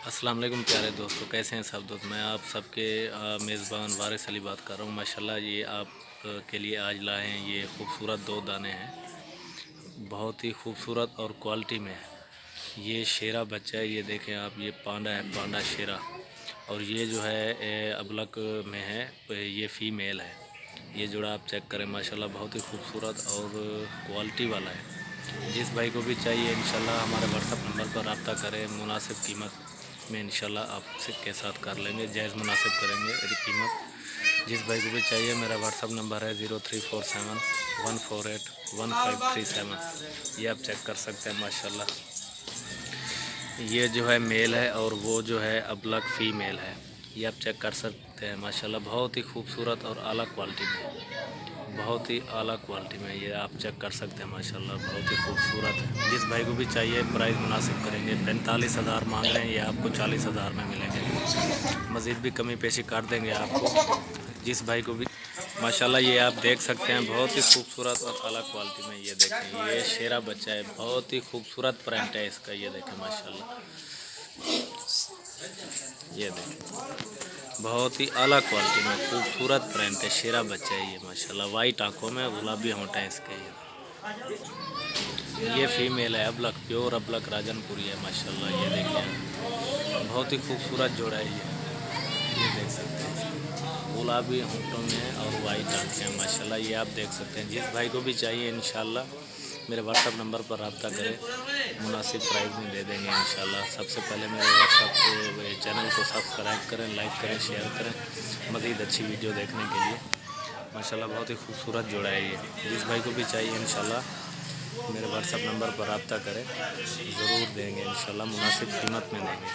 अस्सलाम वालेकुम प्यारे दोस्तों, कैसे हैं सब दोस्त। मैं आप सबके मेज़बान वारिस अली बात कर रहा हूँ। माशाल्लाह ये आप के लिए आज लाए हैं ये खूबसूरत दो दाने हैं, बहुत ही खूबसूरत और क्वालिटी में है। ये शेरा बच्चा है, ये देखें आप, ये पांडा है, पांडा शेरा। और ये जो है अबलक में है, ये फ़ीमेल है। ये जोड़ा आप चेक करें, माशाल्लाह बहुत ही खूबसूरत और क्वालिटी वाला है। जिस भाई को भी चाहिए इंशाल्लाह हमारे व्हाट्सअप नंबर पर रब्ता करें, मुनासिब कीमत में इंशाल्लाह आपसे के साथ कर लेंगे, जायज़ मुनासिब करेंगे कीमत। जिस भाई को भी चाहिए मेरा व्हाट्सअप नंबर है 0347 148 1537। ये आप चेक कर सकते हैं माशाल्लाह। ये जो है मेल है और वो जो है अबलक फ़ीमेल है। ये आप चेक कर सकते हैं माशाल्लाह, बहुत ही खूबसूरत और आला क्वालिटी में, बहुत ही आला क्वालिटी में। ये आप चेक कर सकते हैं माशाल्लाह, बहुत ही खूबसूरत है। जिस भाई को भी चाहिए प्राइस मुनासिब करेंगे। 45,000 मांग रहे हैं, ये आपको 40,000 में मिलेंगे। मज़ीद भी कमी पेशी कर देंगे आपको, जिस भाई को भी। माशाल्लाह ये आप देख सकते हैं, बहुत ही खूबसूरत और अलग क्वालिटी में। ये देखें, ये शेरा बच्चा है, बहुत ही खूबसूरत प्रिंट है इसका। ये देखें माशाल्लाह, ये देखें, बहुत ही आला क्वालिटी में खूबसूरत प्रिंट है। शेरा बच्चा है ये माशाल्लाह, वाइट आंखों में गुलाबी होंठ है इसके। ये फीमेल है, अबलक, प्योर अबलक राजनपुरी है माशाल्लाह। ये देखिए, बहुत ही खूबसूरत जोड़ा है ये देख सकते हैं, गुलाबी होंठों में और वाइट आंखें हैं माशाल्लाह। ये आप देख सकते हैं। जिस भाई को भी चाहिए इंशाल्लाह मेरे व्हाट्सअप नंबर पर रब्ता करें, मुनासिब प्राइस में दे देंगे इंशाल्लाह। सबसे पहले मेरे व्हाट्सअप चैनल को सब्सक्राइब करें, लाइक करें, शेयर करें मज़ीद अच्छी वीडियो देखने के लिए। माशाल्लाह बहुत ही खूबसूरत जोड़ा है ये। जिस भाई को भी चाहिए इंशाल्लाह मेरे व्हाट्सअप नंबर पर रब्ता करें, ज़रूर देंगे इंशाल्लाह, मुनासिब कीमत में देंगे।